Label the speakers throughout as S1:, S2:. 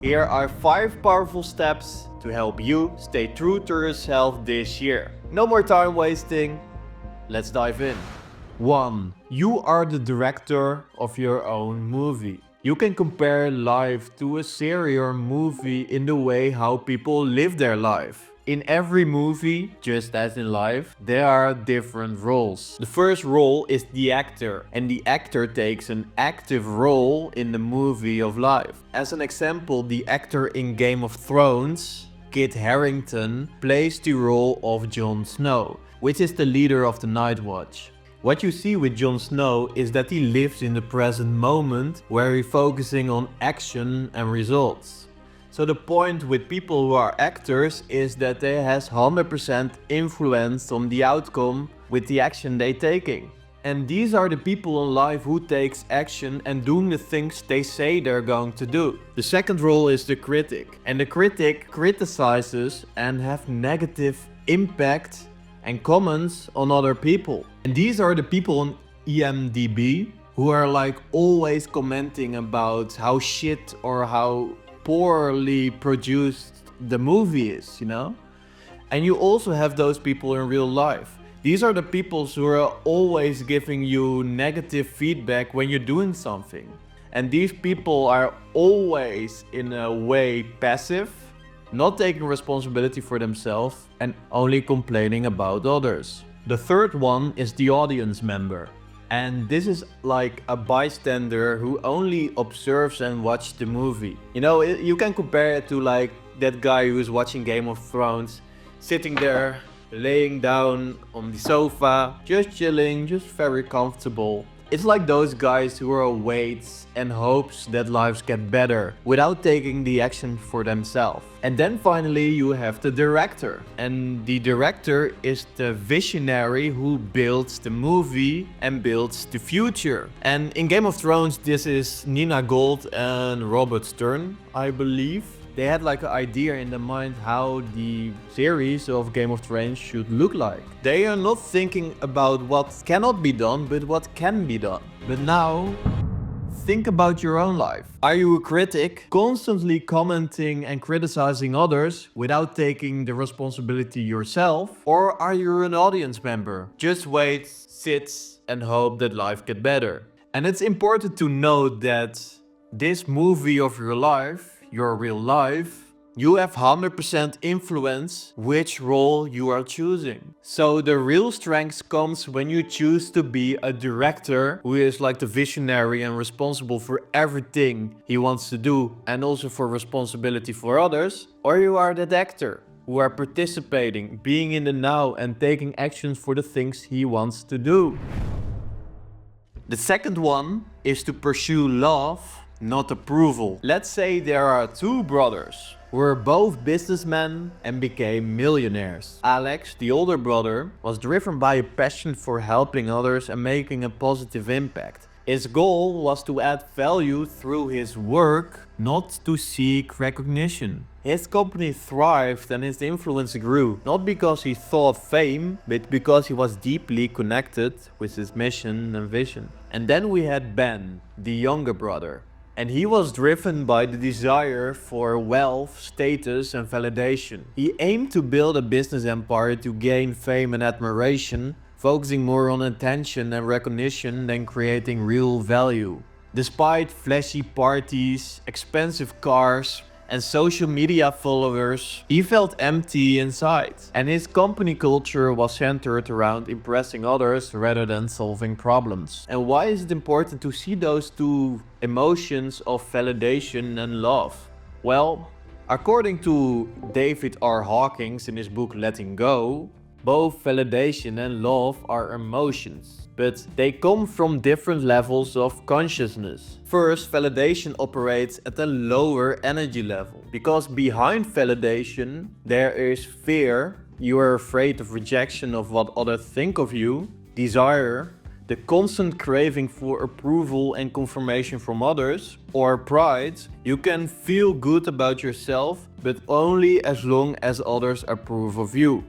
S1: Here are 5 powerful steps to help you stay true to yourself this year. No more time wasting, let's dive in. 1. You are the director of your own movie. You can compare life to a series or movie in the way how people live their life. In every movie, just as in life, there are different roles. The first role is the actor, and the actor takes an active role in the movie of life. As an example, the actor in Game of Thrones, Kit Harington, plays the role of Jon Snow, which is the leader of the Night Watch. What you see with Jon Snow is that he lives in the present moment where he's focusing on action and results. So the point with people who are actors is that they has 100% influence on the outcome with the action they taking. And these are the people in life who takes action and doing the things they say they're going to do. The second role is the critic. And the critic criticizes and have negative impact and comments on other people. And these are the people on IMDb who are like always commenting about how shit or how poorly produced the movie is, you know? And you also have those people in real life. These are the people who are always giving you negative feedback when you're doing something. And these people are always in a way passive, not taking responsibility for themselves and only complaining about others. The third one is the audience member. And this is like a bystander who only observes and watches the movie. You know, you can compare it to like that guy who's watching Game of Thrones, sitting there, laying down on the sofa, just chilling, just very comfortable. It's like those guys who are waits and hopes that lives get better without taking the action for themselves. And then finally you have the director. And the director is the visionary who builds the movie and builds the future. And in Game of Thrones this is Nina Gold and Robert Stern, I believe. They had like an idea in their mind how the series of Game of Thrones should look like. They are not thinking about what cannot be done, but what can be done. But now, think about your own life. Are you a critic, constantly commenting and criticizing others without taking the responsibility yourself? Or are you an audience member? Just wait, sit and hope that life gets better. And it's important to note that this movie of your life, your real life, you have 100% influence which role you are choosing. So the real strength comes when you choose to be a director who is like the visionary and responsible for everything he wants to do and also for responsibility for others, or you are that actor who are participating, being in the now and taking actions for the things he wants to do. The second one is to pursue love, not approval. Let's say there are 2 brothers who were both businessmen and became millionaires. Alex, the older brother, was driven by a passion for helping others and making a positive impact. His goal was to add value through his work, not to seek recognition. His company thrived and his influence grew, not because he sought fame, but because he was deeply connected with his mission and vision. And then we had Ben, the younger brother. And he was driven by the desire for wealth, status and validation. He aimed to build a business empire to gain fame and admiration, focusing more on attention and recognition than creating real value. Despite flashy parties, expensive cars, and social media followers, he felt empty inside. And his company culture was centered around impressing others rather than solving problems. And why is it important to see those 2 emotions of validation and love? Well, according to David R. Hawkins in his book Letting Go, both validation and love are emotions, but they come from different levels of consciousness. First, validation operates at a lower energy level, because behind validation there is fear. You are afraid of rejection of what others think of you, desire, the constant craving for approval and confirmation from others, or pride. You can feel good about yourself, but only as long as others approve of you.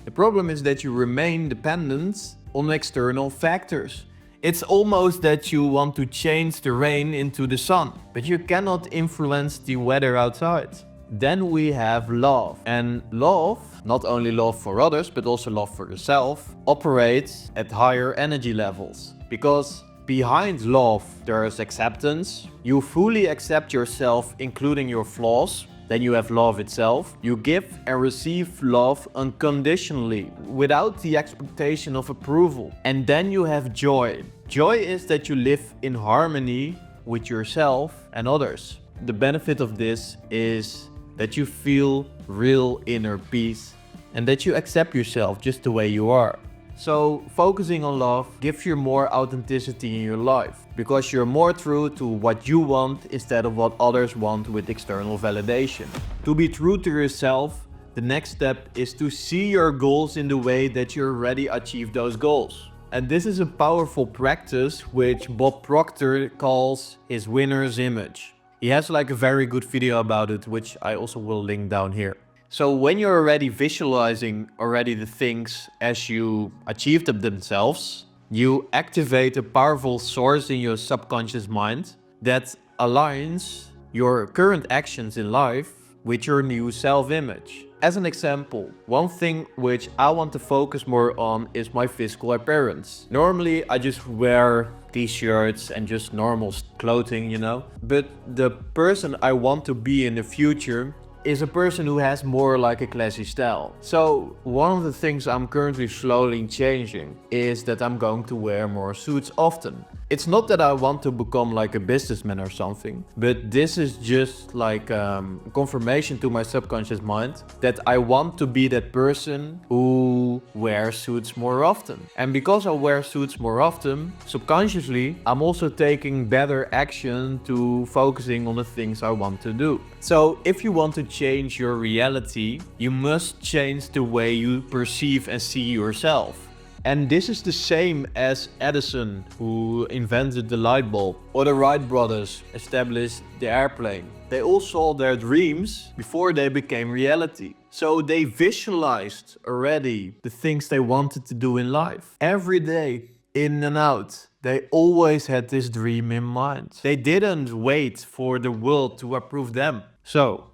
S1: The problem is that you remain dependent on external factors. It's almost that you want to change the rain into the sun, but you cannot influence the weather outside. Then we have love. And love, not only love for others, but also love for yourself, operates at higher energy levels. Because behind love, there is acceptance. You fully accept yourself, including your flaws. Then you have love itself. You give and receive love unconditionally, without the expectation of approval. And then you have joy. Joy is that you live in harmony with yourself and others. The benefit of this is that you feel real inner peace and that you accept yourself just the way you are. So focusing on love gives you more authenticity in your life, because you're more true to what you want instead of what others want with external validation. To be true to yourself, the next step is to see your goals in the way that you already achieved those goals. And this is a powerful practice which Bob Proctor calls his winner's image. He has like a very good video about it, which I also will link down here. So when you're already visualizing the things as you achieved them themselves, you activate a powerful source in your subconscious mind that aligns your current actions in life with your new self-image. As an example, one thing which I want to focus more on is my physical appearance. Normally I just wear t-shirts and just normal clothing, you know. But the person I want to be in the future is a person who has more like a classy style. So one of the things I'm currently slowly changing is that I'm going to wear more suits often. It's not that I want to become like a businessman or something, but this is just like confirmation to my subconscious mind that I want to be that person who wears suits more often. And because I wear suits more often, subconsciously, I'm also taking better action to focusing on the things I want to do. So if you want to change your reality, you must change the way you perceive and see yourself. And this is the same as Edison, who invented the light bulb, or the Wright brothers established the airplane. They all saw their dreams before they became reality. So they visualized already the things they wanted to do in life. Every day, in and out, they always had this dream in mind. They didn't wait for the world to approve them. So,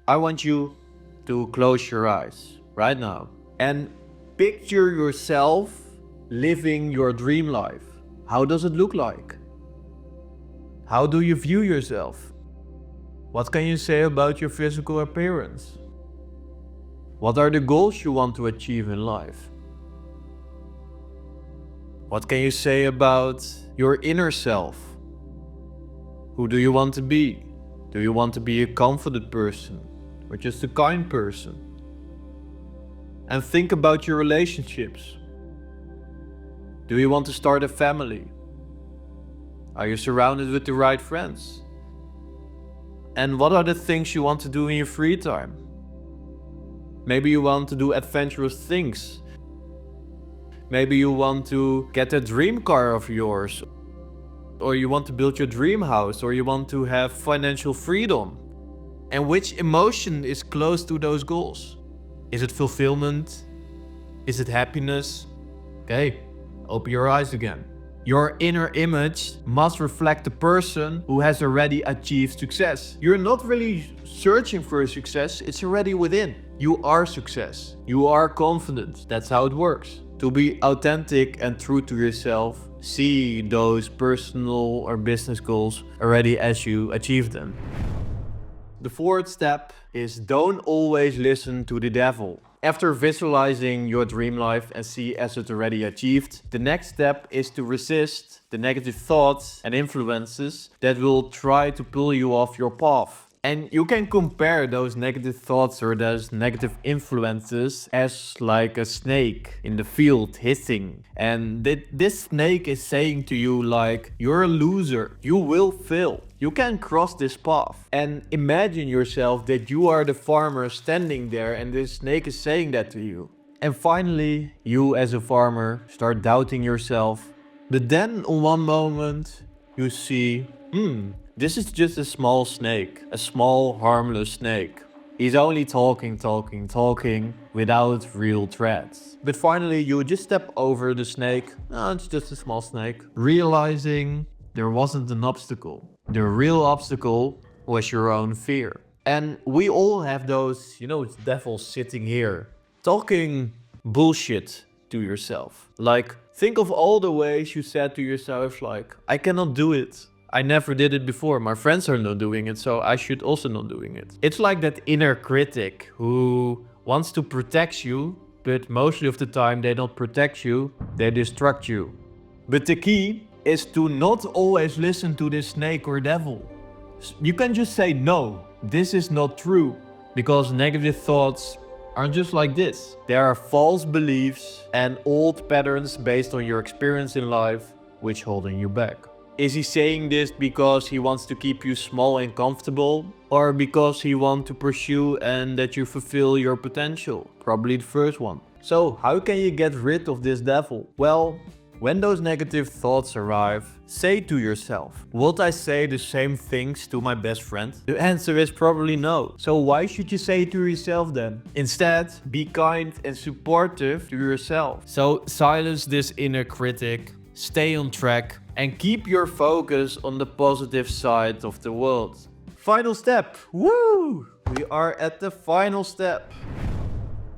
S1: I want you to close your eyes right now and picture yourself living your dream life. How does it look like? How do you view yourself? What can you say about your physical appearance? What are the goals you want to achieve in life? What can you say about your inner self? Who do you want to be? Do you want to be a confident person or just a kind person? And think about your relationships. Do you want to start a family? Are you surrounded with the right friends? And what are the things you want to do in your free time? Maybe you want to do adventurous things. Maybe you want to get a dream car of yours. Or you want to build your dream house, or you want to have financial freedom. And which emotion is close to those goals? Is it fulfillment? Is it happiness? Okay, open your eyes again. Your inner image must reflect the person who has already achieved success. You're not really searching for a success, it's already within. You are success. You are confident. That's how it works. To be authentic and true to yourself, see those personal or business goals already as you achieve them. The fourth step is don't always listen to the devil. After visualizing your dream life and see as it already achieved, the next step is to resist the negative thoughts and influences that will try to pull you off your path. And you can compare those negative thoughts or those negative influences as like a snake in the field hissing. And this snake is saying to you like, you're a loser, you will fail. You can't cross this path. And imagine yourself that you are the farmer standing there and this snake is saying that to you. And finally, you as a farmer start doubting yourself. But then on one moment, you see, this is just a small snake, a small harmless snake. He's only talking without real threats. But finally, you just step over the snake. No, it's just a small snake. Realizing there wasn't an obstacle. The real obstacle was your own fear. And we all have those, devils sitting here, talking bullshit to yourself. Like, think of all the ways you said to yourself, like, I cannot do it. I never did it before. My friends are not doing it, so I should also not doing it. It's like that inner critic who wants to protect you, but mostly of the time they don't protect you, they destruct you. But the key is to not always listen to this snake or devil. You can just say, no, this is not true. Because negative thoughts aren't just like this. They are false beliefs and old patterns based on your experience in life, which holding you back. Is he saying this because he wants to keep you small and comfortable? Or because he wants to pursue and that you fulfill your potential? Probably the first one. So how can you get rid of this devil? Well, when those negative thoughts arrive, say to yourself, would I say the same things to my best friend? The answer is probably no. So why should you say it to yourself then? Instead, be kind and supportive to yourself. So silence this inner critic, stay on track, and keep your focus on the positive side of the world. Final step. Woo! We are at the final step.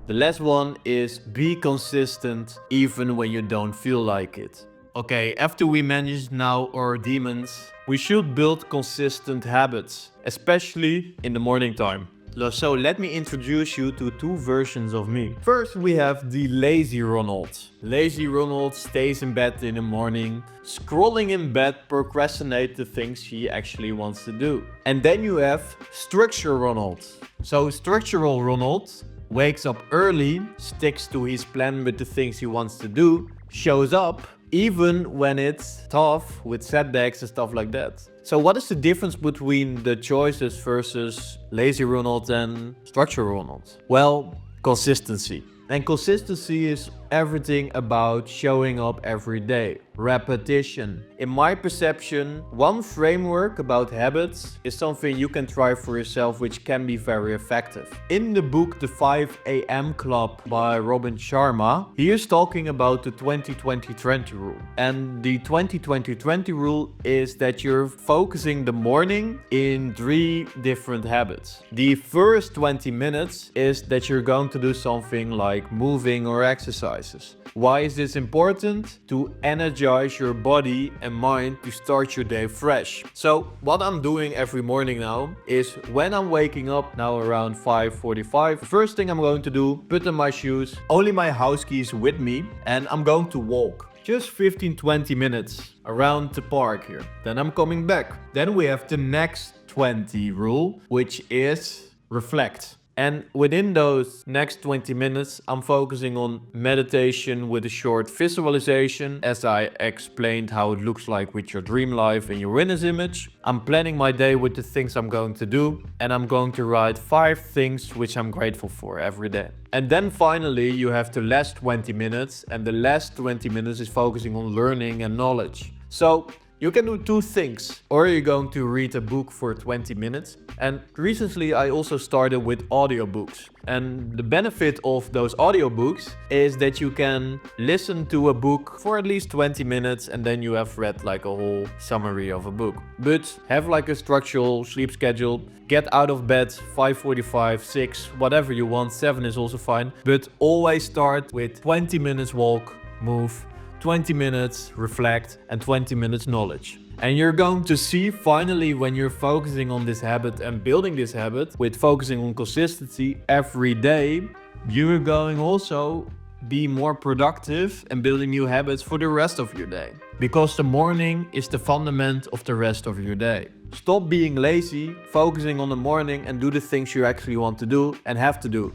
S1: The last one is be consistent even when you don't feel like it. Okay, after we manage now our demons, we should build consistent habits, especially in the morning time. So let me introduce you to two versions of me. First, we have the lazy Ronald. Lazy Ronald stays in bed in the morning, scrolling in bed, procrastinate the things he actually wants to do. And then you have structure Ronald. So structural Ronald wakes up early, sticks to his plan with the things he wants to do, shows up even when it's tough with setbacks and stuff like that. So what is the difference between the choices versus lazy Ronald and structural Ronald? Well, consistency. And consistency is everything about showing up every day. Repetition. In my perception, one framework about habits is something you can try for yourself, which can be very effective. In the book The 5 AM Club by Robin Sharma, he is talking about the 20-20-20 rule. And the 20-20-20 rule is that you're focusing the morning in 3 different habits. The first 20 minutes is that you're going to do something like moving or exercises. Why is this important? To energize your body and mind to start your day fresh. So what I'm doing every morning now is when I'm waking up now around 5:45, the first thing I'm going to do, put on my shoes, only my house keys with me, and I'm going to walk. Just 15-20 minutes around the park here. Then I'm coming back. Then we have the next 20 rule, which is reflect. And within those next 20 minutes, I'm focusing on meditation with a short visualization, as I explained how it looks like with your dream life and your winner's image. I'm planning my day with the things I'm going to do, and I'm going to write 5 things which I'm grateful for every day. And then finally, you have the last 20 minutes, and the last 20 minutes is focusing on learning and knowledge. So you can do 2 things, or you're going to read a book for 20 minutes. And recently I also started with audiobooks. And the benefit of those audiobooks is that you can listen to a book for at least 20 minutes and then you have read like a whole summary of a book. But have like a structural sleep schedule. Get out of bed 5:45, 6, whatever you want. 7 is also fine. But always start with 20 minutes walk, move, 20 minutes reflect, and 20 minutes knowledge. And you're going to see finally when you're focusing on this habit and building this habit with focusing on consistency every day, you're going also be more productive and building new habits for the rest of your day. Because the morning is the fundament of the rest of your day. Stop being lazy, focusing on the morning and do the things you actually want to do and have to do.